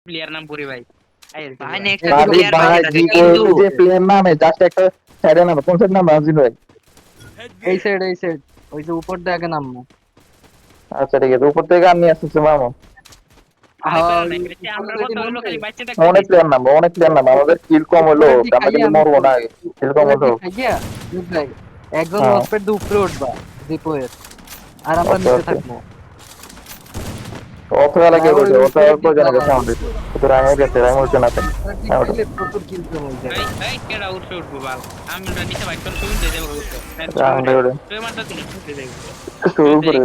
Player নাম পড়ি ভাই ভাই নেক্সট ভাই প্লেয়ার ভাই বাইরে থাকে জিপো কিন্তু যে প্লেয়ার নামে জাস্ট একটা সাইডে নাম কোন সাইড নাম রাজিন ভাই। এই সাইড ওই যে উপর দিয়ে আগে নামবো। আচ্ছা ঠিক আছে উপর থেকে আমি আসতেছি মামু। হ্যাঁ আমরা উপরে কথা হলো নামলে খালি বাচ্চা থাকতে অনেক প্লেয়ার নাম আমাদের কিল কম হলো উপরে দিয়ে আমরা খাইয়ে কিন্তু আমি মরবো না আগে কিল কম উপরে হলো। দিয়ে খাইয়া ভাই একজন হ্যাঁ। লসপেট দিয়ে উপরে উঠবা জিপোয়ের আর আমরা ওকে নিচে ওকে থাকবো। অত বেলা কে আর ওই বলছে অত উপরে দিয়ে প্রয়োজন আছে যাওয়া। সাউন্ড তো রাঙে গেছে রাঙ হচ্ছে না তাই উপরে দিয়ে খাইলে প্রচুর কিল কম হয়ে যাবে। এই কেডা উঠে উঠবো বাল আমি নিচে বাইক করে শুনতে দিয়ে দেবো রাউন্ড করে তুই মারটা তুই শুনতে দেবো শুরু করে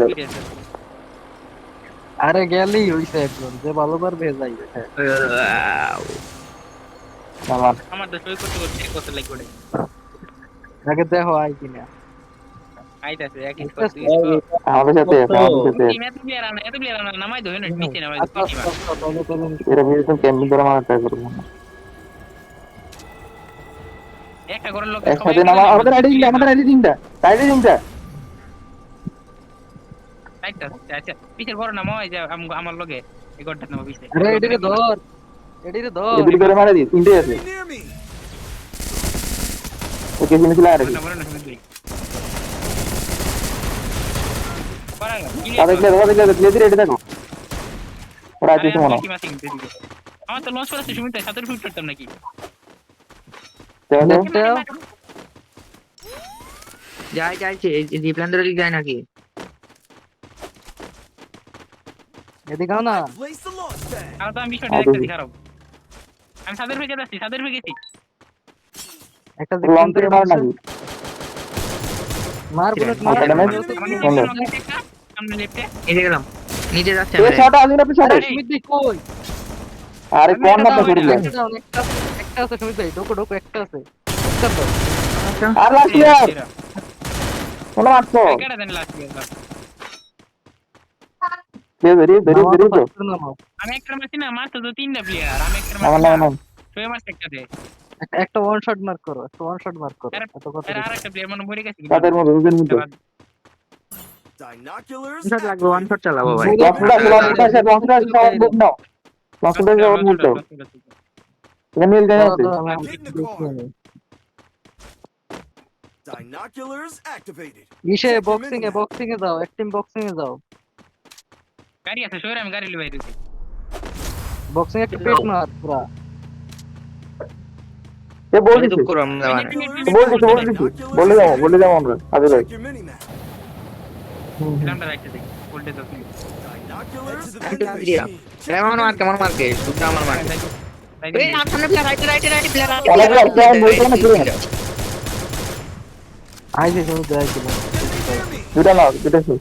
আরে গেলেই হইছে একজন যে ভালোবার ভেজাই। আমার আমার তো সই করতে করতে কত লাগবে আগে দেখো আই কিনা আইতাছে এক স্কোর দুই স্কোর আমাদের সাথে আছে আমাদের সাথে টিম এত প্লেয়ার আনা নামাই দো না নিচে নামাই দো আচ্ছা আচ্ছা তাহলে এরা ভিতরে ক্যাম্পিং করে মারা ট্রাই করবো একটা ঘরের লোক একসাথে নামা আমাদের আইডি তিনটা আচ্ছা পিছের ঘর নামাও এই যে আমার লগে এই ঘরটা নামা পিছে আরে এদিকে ধর এদিকে ধর এদিকে করে মারা দি তিনটে আছে ওকে জিনিস লাগে তাদের রেডি থাকো ওরা আছে মনে আমার তো লঞ্চ করাচ্ছে সুমিত 17 ফুট করতাম নাকি যাইছে ডিফেন্ডার লিগ যায় নাকি এদিকে না আর তো আমি বিষয়টা দেখতেছি খারাপ আমি সাদের হয়ে গেছি একটা লং থেকে মার নাকি মার বুলেট সামনে লেফটে নিচে গেলাম নিচে যাচ্ছে এই শট আসুন আপনি শট সুমিত ভাই কই আরে কোন না তো করলে একটা আছে সুমিত ভাই ঢোকো একটা আছে একটা তো আর লাস্ট ইয়ার কোন মারছো কেডা দেন লাস্ট ইয়ার দেরি তো আমি একটা মারছি না মারতো তো তিনটা প্লেয়ার আমি একটা নাম মারছি নাম তুই মারছিস একটা দে একটা ওয়ান শট মার্ক করো এত কথা আর একটা প্লেয়ার মনে মরে গেছে তাদের মধ্যে দুজন মধ্যে শট লাগবে ওয়ান শট চালাবো ভাই লংটা সব বুক নাও লংটা সব বুক দাও এটা মিল যায় আছে Binoculars activated. ইসে বক্সিং এ যাও এক টিম বক্সিং এ যাও গাড়ি আছে শোরে আমি গাড়ি লই দিছি বক্সিং এ পেট মার পুরা এ বলছি দুঃখ করো আমরা মানে বলে যাও আমরা আগে ভাই Check your mini-map. নামটা রাখতে দেই বলতে তো কি Binoculars to the একটা vending দিয়া machine. কেমন মারকে সুদ্ধ আমার মারকে এই সামনে প্লেয়ার রাইট প্লেয়ার আইছে শুরু দেয় ছিল দুটা নাও দুটা শুন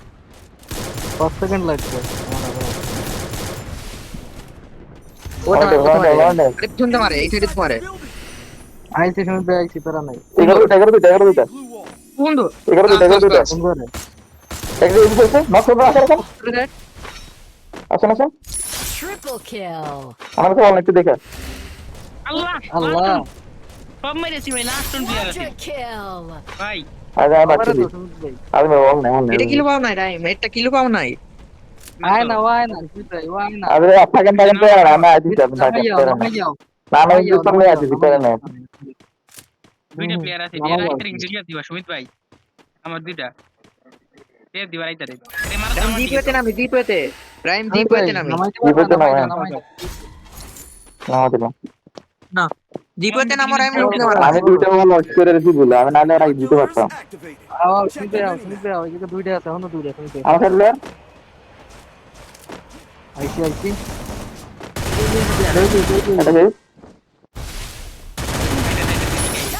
5 সেকেন্ড লাগবে ওটা ওটা আরে শুনতে মারে এই সাইডে মারে আইছে শুরু দেয় আইছে তারা নাই 11 দুটা Blue wall. বন্ধু 11 দুটা সুন্দর এক দিন বলছে নক করে আসেন Triple kill. আমার তো অনেক দেখা আল্লাহ আল্লাহ সব মেরেছি ভাই লাস্ট প্লেয়ার আছে Quadra kill. ভাই আজ আমার আমারে বাচ্চা তো সুমিত ভাই আজ মে ওং না এটা কিলো পাও নাই রাই এটা কিলো পাও নাই আয় না সুমিত ভাই ওয়াই না আজ আপনাকে তো আমি আজ দিতে আপনি থাকেন নামাইয়াও না না ইউজ করলে আজ দিতে না দুইটা প্লেয়ার আছে প্লেয়ার আইতে রিং দিবা সুমিত ভাই আমার দুইটা প্লেয়ার দিবা আইতে রে এ মারা প্রাইম জিপেতে প্রাইম জিপেতে নামি না জিপেতে নামো আমি লুটলে মারলাম আমি দুইটা লঞ্চ করে রেখেছি বলে আমি নালে আর দিতে পারতাম Activated. সুমিত ভাই ওইদিকে দুইটা আছে এখনো দুইটা সুমিত ভাই আমার সাথে আইসি এটা কি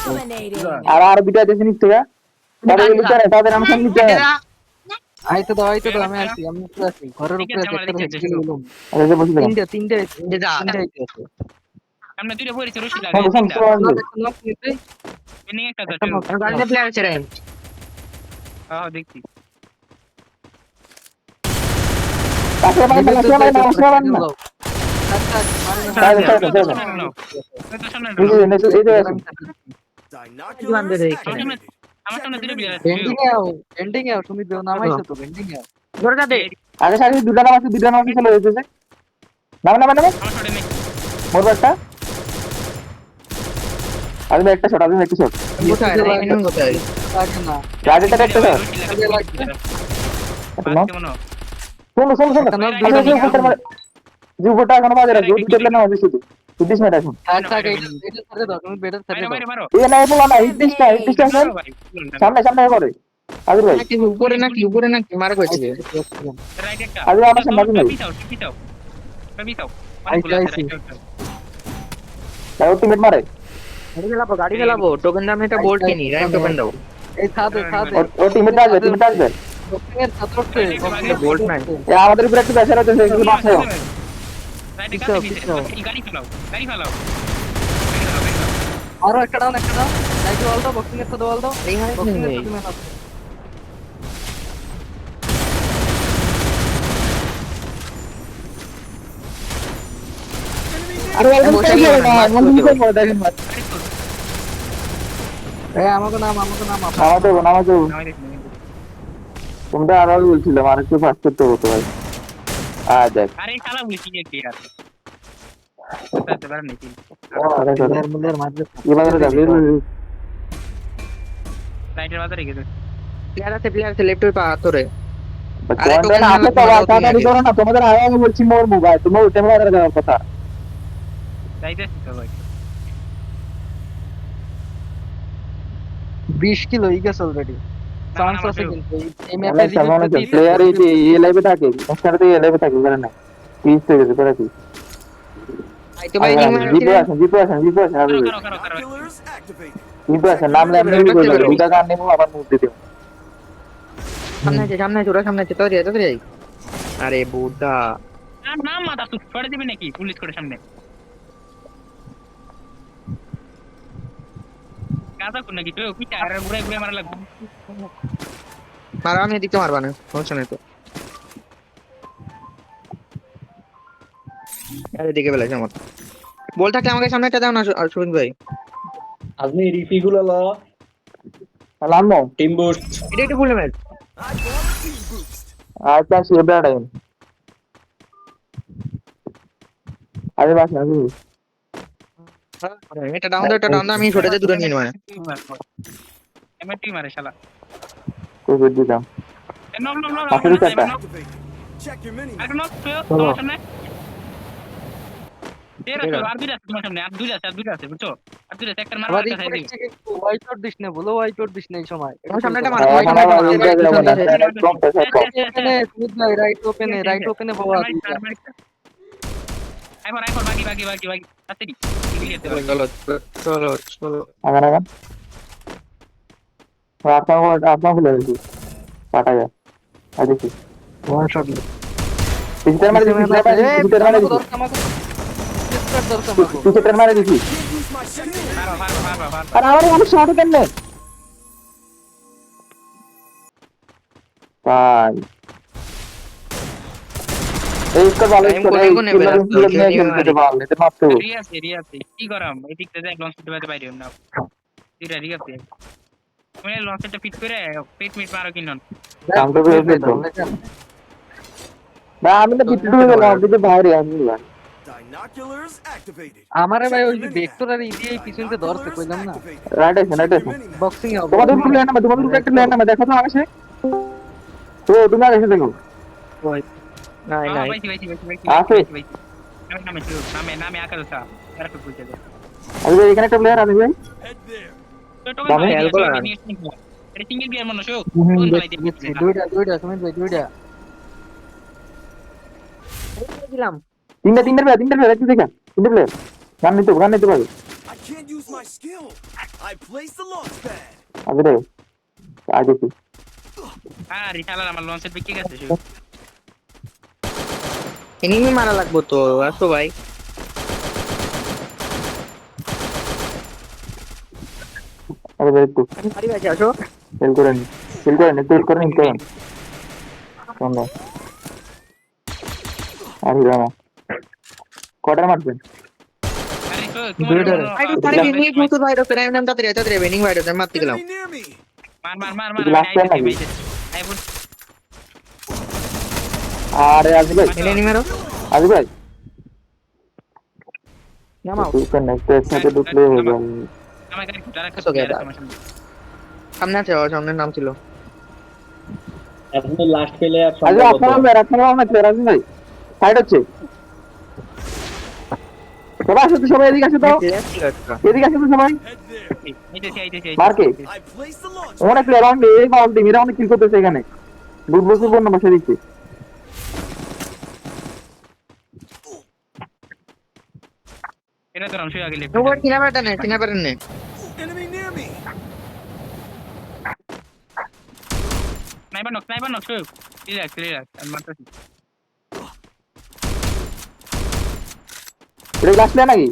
Dominating. আর দুইটা আছে জিনিস থেকে তাদের আমার সঙ্গে নিতে আইতে দাও আমি উপরে আছি ঘরের উপরে আছি একটা লুম আচ্ছা বসে থাকুন তিনটে যা আইতে আছে আমরা দুইটা বইছি রশি লাগে হ্যাঁ বসুন এনে একটা একটা দাও knock, গাড়িতে প্লেয়ার আছে রাই হ্যাঁ দেখছি আসলে ভাই না আসলে ভাই না এই যে Binoculars activated. আমার সামনে দুইটা প্লেয়ার আছে এন্ডিং এ সুমিত ভাই নামাইছো তো এন্ডিং এ ধরে দে আগে সাথে দুটা নাম আছে চলে এসেছে না আমার সামনে নেই মোর একটা আমি একটা শট আমি একটা শট কোথায় এনিমি কোথায় লাগে না রাইটটা একটা শট শোনো শোনো শোনো একটা knock আরে দিয়ে যে উপরটা যে উপরটা এখন বাজে রাখো ওই টেবলে না হবে শুধু বুদ্ধিস না এখন থাক থাক এটা ছেড়ে দাও তুমি বেটার ছেড়ে দাও এই না বলা না হিটটা সামনে সামনে করে আদির ভাই নাকি উপরে নাকি মারা কইছে আদির আমার সামনে আদির ভাই আলটিমেট মারে গাড়ি চালাবো টোকেন দামে এটা বোল্ট কিনি রাইম টোকেন দাও এই ছাদে ও টিমে আসবে বক্সিং এর ছাদ উঠছে বোল্ট নাই এ আমাদের উপরে একটু প্রেসার আছে সেগুলো বাঁচাও আরো একটা ডাউন নাইকি ওয়াল দাও বক্সিং এর ছাদ ওয়াল দাও এই হাই বক্সিং এর নেই ছাদ মেন আছে আরে বসে গেল না, মন কি করব দেখেন মার আমাকে নাম নামাতে তোমরা আরো বলছিলাম আর একটু ফাস্ট করতে হতো ভাই দেখ আরে শালা বলছি কি আর মুলের মাঝে এবারে যাবে রাইটের বাজারে গেছে প্লেয়ার আছে লেফট ওই পা হাতরে কোনটা আছে তো তাড়াতাড়ি করো না তোমাদের আগে বলছি মোর মোবাইল তোমার ওটা বাজারে যাওয়ার কথা যাইতেছি তো ভাই 20 কিলো ই গেছে অলরেডি চান্স আছে কিন্তু এই ম্যাপে প্লেয়ার এই লাইভে থাকে সংস্কারতে এই লাইভে থাকে জানেন না পিস থেকে গেছে পড়া কি আই তো ভাই জিপে আসেন আরে Binoculars activated. জিপে আসেন নাম লেমনে বলবো দুটা গান নেবো আবার মুভ দিতে সামনে আছে ওরা সামনে আছে তো রে আরে বুদা না মাথা তুই ছড়ে দিবি নাকি পুলিশ করে সামনে কাজা কোন নাকি তুই কি আর ঘুরে মারা লাগবে মারা আমি এদিকে মারবা না সমস্যা নেই তো আরে দিকে বেলা আমার বল থাকলে আমাকে সামনে একটা দাও না সুবিন ভাই আপনি রিফি গুলো ল সালামো টিম বুস্ট এটা একটু ফুল match I want a team boost. আচ্ছা শিবরা টাইম আরে বাস না এটা ডাউন দাও আমি ছোটতে দূরে নিয়ে নেব এমএটি মারে শালা কই দিলাম নো আসলে চারটা Activated. Check your mini আরে map. নো তোমার সামনে তেরা তো আর দুইটা তোমার সামনে আর দুইটা আছে বুঝছো আর দুইটা একটা মারা আবার একটা সাইড হোয়াইট আউট দিস না বলো হোয়াইট আউট দিস না এই সময় তোমার সামনে একটা রাইট ওপেনে বাবা আইফোন বাকি আছেরি চলো আগান আপনার খুলে দিচ্ছি কাটা যায় আর দেখি ওয়ান শট পিছনের মারে দিচ্ছি Can't use my skill. ফারবা আর আমার অনেক শর্ট কেন ভাই এই তো ভালো Time কোনে কোনে বেরোচ্ছে, এটা মাত্র রিয়াতে কি করাম এদিকতে দেখ লঞ্চ করতে পারিম না তিরা রিয়াতে তুমি লঞ্চটা ফিট করে পেট মিট মারো কিনন কাউন্ট করে তো না আমি তো পিট করে গেলাম দিতে বাইরে আমি Binoculars activated. আমারে ভাই ওই Check your mini vector map. আর ইডিআই পিছনতে ধরছে কইলাম না Activated. রাইট আছে Check your mini map. Boxing এ তোমাদের উপরে ল্যান্ড নামে তোমাদের উপরে একটা ল্যান্ড নামে দেখো তো আকাশে তো তুমি আকাশে দেখো নাই আছে? নামে আকারটা এরা তো বুঝে যায় আমি ভাই এখানে একটা প্লেয়ার আছে ভাই Head there. দামে এটা সিঙ্গেল বিয়ার মানুষ ও দুইটা সুমিত ভাই দুইটা দিলাম তিনটা প্লেয়ার একটু দেখা তিনটা প্লেয়ার গান নিতে পারো I can't use my skill. I placed the launch pad. আগে রে আগে দেখি আর রিসালার আমার লঞ্চের বিকে গেছে সে এনিমি মারা লাগবো তো আসো ভাই আরে ভাই একটু আমি বাড়ি আছে আসো হেল করেন তোমরা আরে রামা কটার মারবেন আরে তো দুইটা ভাই তো পারে এনিমি তো ভাই রকে রাইম নাম তাড়াতাড়ি বেনিং ভাই রকে মারতে গেলাম Enemy near me. মার আই বল আরে আজি ভাই এনিমি মারো আজি ভাই নামাও তুই নেক্সট একসাথে ঢুকলে হয়ে যাবে। আমার গাড়ি তারা It's okay, dad. সামনে আছে ওর সামনে নাম ছিল আপনি লাস্ট প্লেয়ার আচ্ছা আপনারা অনেক প্লেয়ার আছেন ভাই। সাইড হচ্ছে। সবাই আসো তো, সবাই এদিকে আসো তো। এদিকে আসো তো সবাই। Head there. মার্কে I placed the launch. অনেক প্লেয়ার অনেক এই বাউল টিম এরা অনেক কিল করতেছে এখানে। বুঝবো কোন বসে দিচ্ছে। এটা তো রামশি আগে লেফট ওর কিনা পারেন নে Enemy near me. Sniper knock Shubho relax আমি মারতেছি এটা লাস্ট প্লেয়ার নাকি?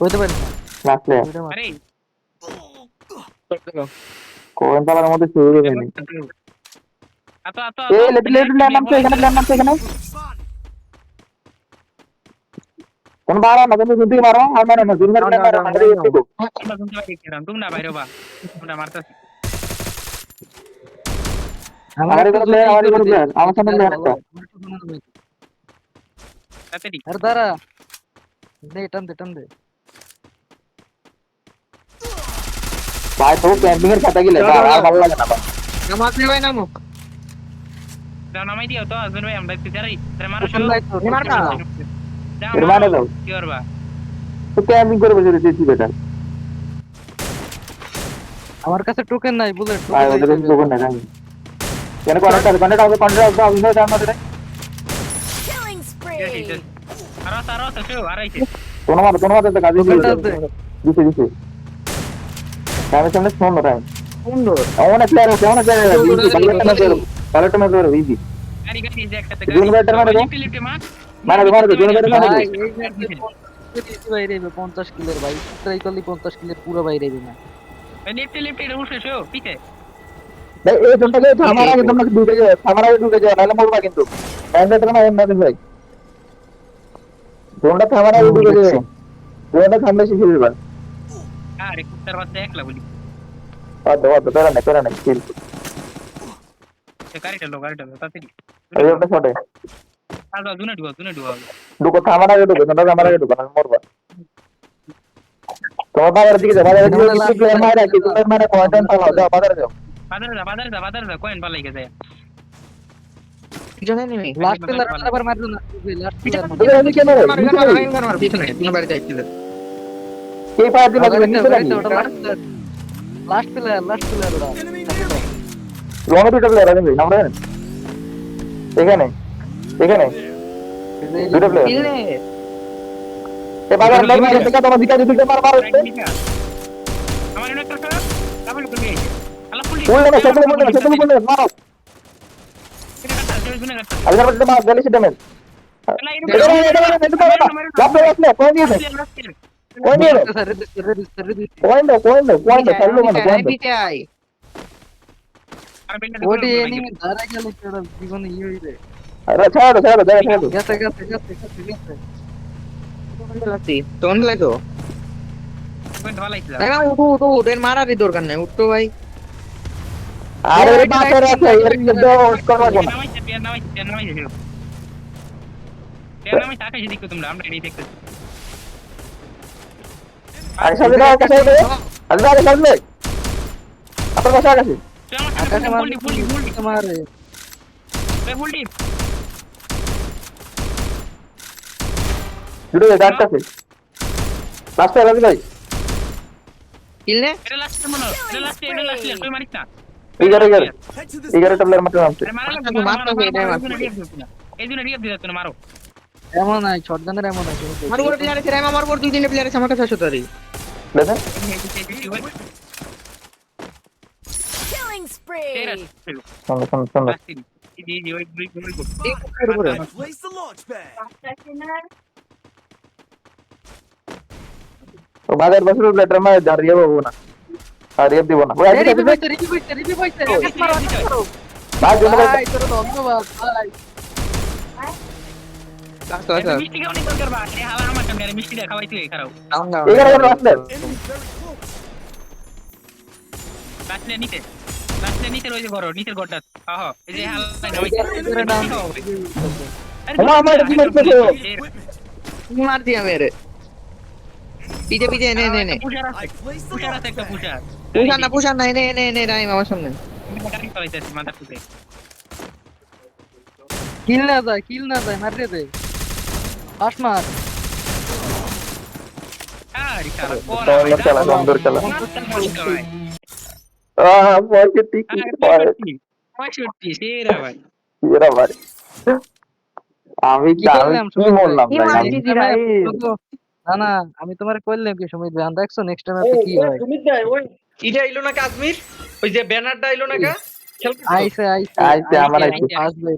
হইতে পারে না লাস্ট প্লেয়ার। ওইটা মার। আরে কোন পালার মধ্যে শুরু হয়ে গেছে। আতো এই লেফট প্লেয়ার নামছে এখানে, প্লেয়ার নামছে এখানে। Spot. কোন বাড়া না তুমি গুনতে মারো আর মারো না জুন মারো মারো আরে একটু তুমি না বাইরে বা তোমরা মারতেছি আমারে কোনো প্লেয়ার আমারে কোনো প্লেয়ার আমার সামনে প্লেয়ার একটা। তাড়াতাড়ি আরে দাঁড়া দে টান দে ভাই তো ক্যাম্পিং এর খাতা গিলে আর ভালো লাগে না ভাই। নাম আপনি ভাই নামো নামাই দিও তো হাজবেন্ড ভাই আমরা পিছারি তারে মারো কোন লাইট তো মার না। এর মানে দাও কি করবা তো ক্যাম্পিং করে বসে রয়েছে বেটা। আমার কাছে টোকেন নাই বুলেট ভাই ওদের কাছে দোকান না আমি কেন কন্ট্রাক্ট দাও ইনো দাও আমাদের Killing spree. আরো শুভ আরাইছে কোন মারতে তো কাজে টোকেনটা দে দিছে আমি সামনে ফোন না টাইম সুন্দর অনেক প্লেয়ার আছে পালেট মেরে ইজি গাড়ি যে একটা জুন ব্যাটার মারো লিফটে মারো জুন ব্যাটার মারো ভাই এই ম্যাচ বাইরে 50 কিলের ভাই ট্রাই করলি 50 কিলের পুরো বাইরে না লিফটে এটা উঠে শুভ পিছে ভাই এই জনটাকে থামার আগে তোমরা ঢুকে যাও নাহলে মরবা কিন্তু টাইম ব্যাটার না এমন ভাই জনটা থামার আগে ঢুকে যাও জনটা থামলে শিখে যাবে আরে কুত্তার বাচ্চা একলা বলি তো তোরা না কিল সে গাড়িটা লো তাড়াতাড়ি এই ওটা শটে আলো দুনে ঢুকো ঢুকো থামার আগে ঢুকো জনটা থামার আগে ঢুকো না মরবা তোমার বাবার দিকে যাও বাজারে দিকে প্লেয়ার মারা কি প্লেয়ার মারা কোয়ান্টাম পালাও যাও বাজারে যাও বাজারে যা কয়েন পালাই গেছে পিছনে নেমে লাস্ট প্লেয়ার আবার মারলো না লাস্ট প্লেয়ার তুমি কে মারো পিছনে তোমার বাড়িতে আইছিল কে ফায়ার দিলা তুমি নিচে লাগি লাস্ট প্লেয়ার ওটা Enemy near me. রোনো দুটো প্লেয়ার আছে নাম রাখেন এখানে দুটো প্লেয়ার কিনে এ বাজার লাগবে দেখা তোমার দিকে দুটো মার মারো আমার এনে একটা ডাবল করে দিয়েছে আল্লাহ ফুল বললে না সেগুলো বললে মারো আল্লাহ বলতে মার গলি সে ড্যামেজ লাভ কোন দিয়েছে কোন দিয়েছে কোন দাও চালু মানে কোন পিছে আই ওটি এনিমি ধরে গেল তোর জীবনে হইবে আরে ছাড়ো গেছে তোন লাগো তাই না উঠো এর মারারই দরকার নাই উঠতো ভাই আরে বাতের আছে এর মধ্যে স্কোর লাগবে না নামাই টাকা যদি তোমরা আমরা এটাই দেখতেছি আরে সামনে দাও কাছে দাও আরে সামনে আপনার কাছে আছে আকাশে ফুল মারে দুটো গাড়ি আছে লাস্টে লাগবে ভাই কিলনে এটা লাস্ট মনে এটা লাস্ট কই মারিস না এগারো Head to this. 11 প্লেয়ার মাত্র নামছে আরে মারো এই জন্য রিয়াপ দিছ না মারো এমন নাই শটগানের এমন নাই আমার উপর প্লেয়ার আছে আমার উপর দুই তিনটে প্লেয়ার আছে আমার কাছে আসো তারি দেখেন Killing spree. সামনে I placed the launch pad. তো বাজার বসে লেটার মার দাঁড়িয়ে বাবু না আর রিপ দিব না ওই আগে রিভি পাইছে ভাই জন্য ভাই তোর ধন্যবাদ ভাই লাস্ট লাস্ট মিষ্টি খাওয়ানি দরকার বা এ হালা আমার সামনে মিষ্টি খাওয়াইতে খারাপ ডাউন ডাউন 11 লাস্টে Enemy very close. লাস্টে নিচে রয়েছে ঘর নিচের ঘরটা এই যে হালা আমার এটা কি মারতেছে मार दिया मेरे पीछे पीछे नहीं नहीं नहीं পুষার আছে I placed the পুষার launch আছে একটা pad. পুষার पूछा नहीं नहीं नहीं नहीं राइम আমার সামনে গাড়ি চালাইতেছে মাথা ফুটে কিল না যায় মার দে পাস মার আরে শালা সুন্দর খেলা সুন্দর খেলা পঁয়ষট্টি কি পঁয়ষট্টি সেরা ভাই এরা ভাই আমি কি করলাম কি বললাম কি ভাই মারছি দি রাই না না আমি তোমার কইলাম কি সময় জান দেখছো নেক্সট টাইম আপনি কি হয় সুমিত ভাই ওই ইটা আইলো না কাশ্মীর ওই যে ব্যানারটা আইলো না কা আইছে আইছে, আমার আইছে। আসবে